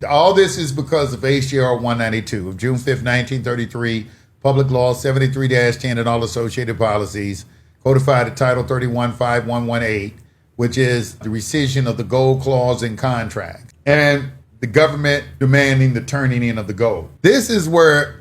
All this is because of HJR 192 of June 5th, 1933, Public Law 73-10 and all associated policies, codified at Title 31-5118, which is the rescission of the gold clause in contract, and the government demanding the turning in of the gold. This is where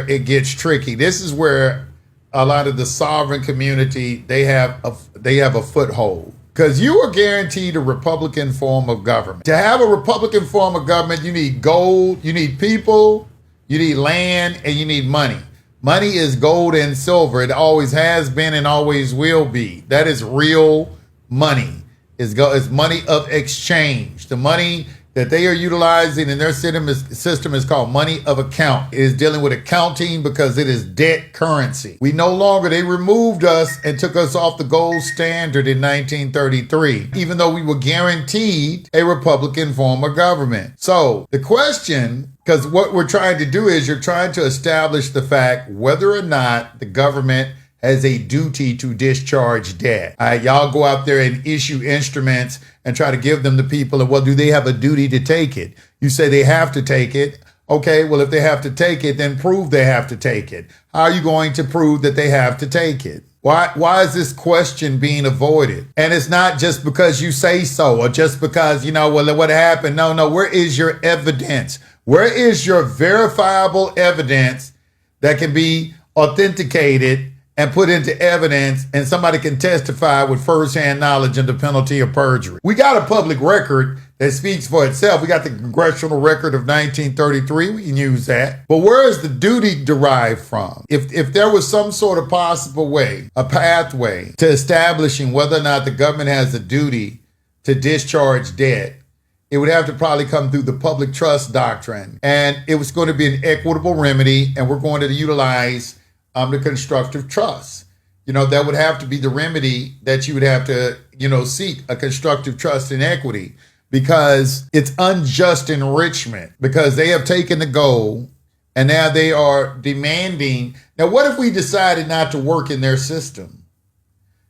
it gets tricky. This is where a lot of the sovereign community, they have a foothold. Because you are guaranteed a Republican form of government. To have a Republican form of government, you need gold, you need people, you need land, and you need money. Money is gold and silver. It always has been and always will be. That is real money. It's money of exchange. The money that they are utilizing in their system is called money of account. It is dealing with accounting because it is debt currency. They removed us and took us off the gold standard in 1933, even though we were guaranteed a Republican form of government. So the question, because what we're trying to do is you're trying to establish the fact whether or not the government has a duty to discharge debt. All right, y'all go out there and issue instruments and try to give them to people. And well, do they have a duty to take it? You say they have to take it. Okay, well, if they have to take it, then prove they have to take it. How are you going to prove that they have to take it? Why is this question being avoided? And it's not just because you say so or just because, well, what happened? No, where is your evidence? Where is your verifiable evidence that can be authenticated and put into evidence, and somebody can testify with firsthand knowledge under penalty of perjury? We got a public record that speaks for itself. We got the congressional record of 1933. We can use that. But where is the duty derived from? If there was some sort of possible way, a pathway to establishing whether or not the government has a duty to discharge debt, it would have to probably come through the public trust doctrine. And it was going to be an equitable remedy, and we're going to utilize the constructive trust. That would have to be the remedy that you would have to, seek, a constructive trust in equity, because it's unjust enrichment, because they have taken the gold and now they are demanding. Now, what if we decided not to work in their system?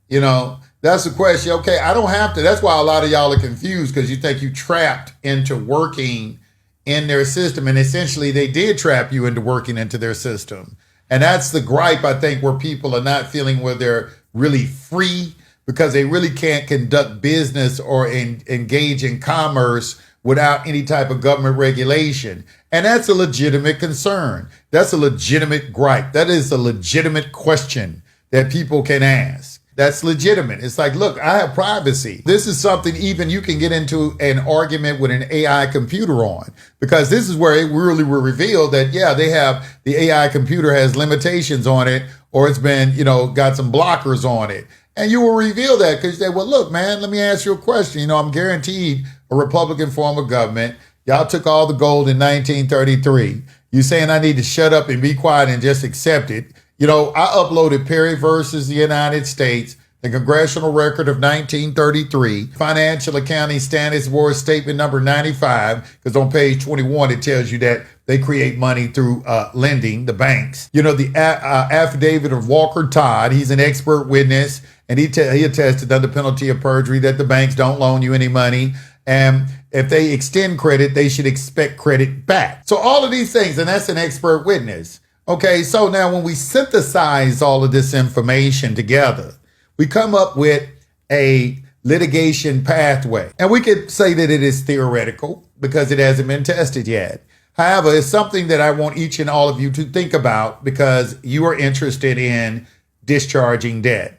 That's the question. Okay, I don't have to. That's why a lot of y'all are confused, because you think you trapped into working in their system. And essentially they did trap you into working into their system. And that's the gripe, I think, where people are not feeling where they're really free, because they really can't conduct business or engage in commerce without any type of government regulation. And that's a legitimate concern. That's a legitimate gripe. That is a legitimate question that people can ask. That's legitimate. It's like, look, I have privacy. This is something even you can get into an argument with an AI computer on, because this is where it really will reveal that, yeah, the AI computer has limitations on it, or it's been, got some blockers on it. And you will reveal that because you say, well, look, man, let me ask you a question. I'm guaranteed a Republican form of government. Y'all took all the gold in 1933. You saying I need to shut up and be quiet and just accept it. I uploaded Perry versus the United States, the congressional record of 1933, Financial Accounting Standards Board Statement number 95, because on page 21, it tells you that they create money through lending, the banks. The affidavit of Walker Todd, he's an expert witness, and he attested under penalty of perjury that the banks don't loan you any money. And if they extend credit, they should expect credit back. So all of these things, and that's an expert witness. Okay, so now when we synthesize all of this information together, we come up with a litigation pathway. And we could say that it is theoretical because it hasn't been tested yet. However, it's something that I want each and all of you to think about, because you are interested in discharging debt.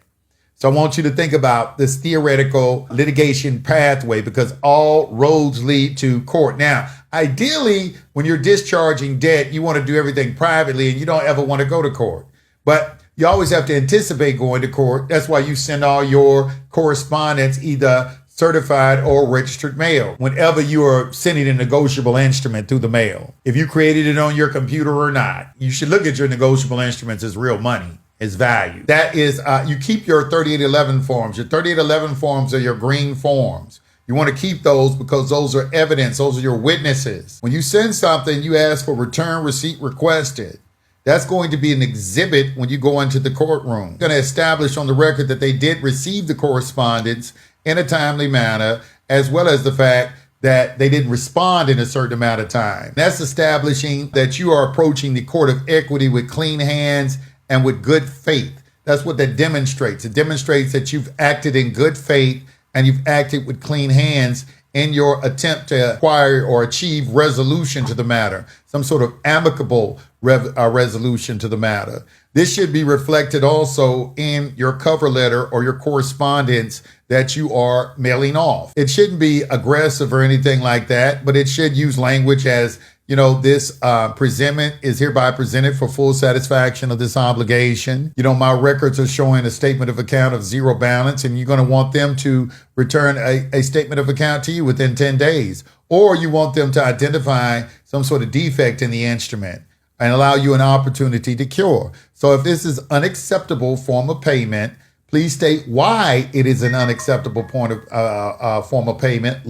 So I want you to think about this theoretical litigation pathway, because all roads lead to court. Now, ideally, when you're discharging debt, you want to do everything privately and you don't ever want to go to court. But you always have to anticipate going to court. That's why you send all your correspondence either certified or registered mail whenever you are sending a negotiable instrument through the mail. If you created it on your computer or not, you should look at your negotiable instruments as real money. Is value. That is, you keep your 3811 forms. Your 3811 forms are your green forms. You want to keep those because those are evidence. Those are your witnesses. When you send something, you ask for return receipt requested. That's going to be an exhibit when you go into the courtroom. You're going to establish on the record that they did receive the correspondence in a timely manner, as well as the fact that they didn't respond in a certain amount of time. That's establishing that you are approaching the court of equity with clean hands and with good faith. That's what that demonstrates. It demonstrates that you've acted in good faith and you've acted with clean hands in your attempt to acquire or achieve resolution to the matter, some sort of amicable resolution to the matter. This should be reflected also in your cover letter or your correspondence that you are mailing off. It shouldn't be aggressive or anything like that, but it should use language as, this presentment is hereby presented for full satisfaction of this obligation. My records are showing a statement of account of zero balance, and you're going to want them to return a statement of account to you within 10 days. Or you want them to identify some sort of defect in the instrument and allow you an opportunity to cure. So if this is unacceptable form of payment, please state why it is an unacceptable form of payment.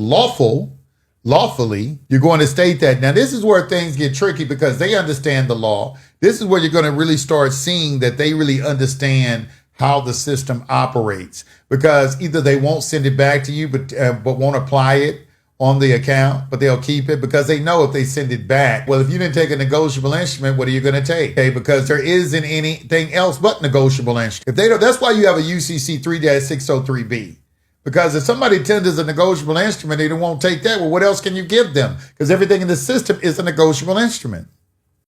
Lawfully, you're going to state that. Now, this is where things get tricky because they understand the law. This is where you're going to really start seeing that they really understand how the system operates, because either they won't send it back to you, but won't apply it on the account, but they'll keep it because they know if they send it back, well, if you didn't take a negotiable instrument, what are you going to take? Okay, because there isn't anything else but negotiable instrument. If they don't, that's why you have a UCC 3-603B. Because if somebody tenders a negotiable instrument, they won't take that. Well, what else can you give them? Because everything in the system is a negotiable instrument.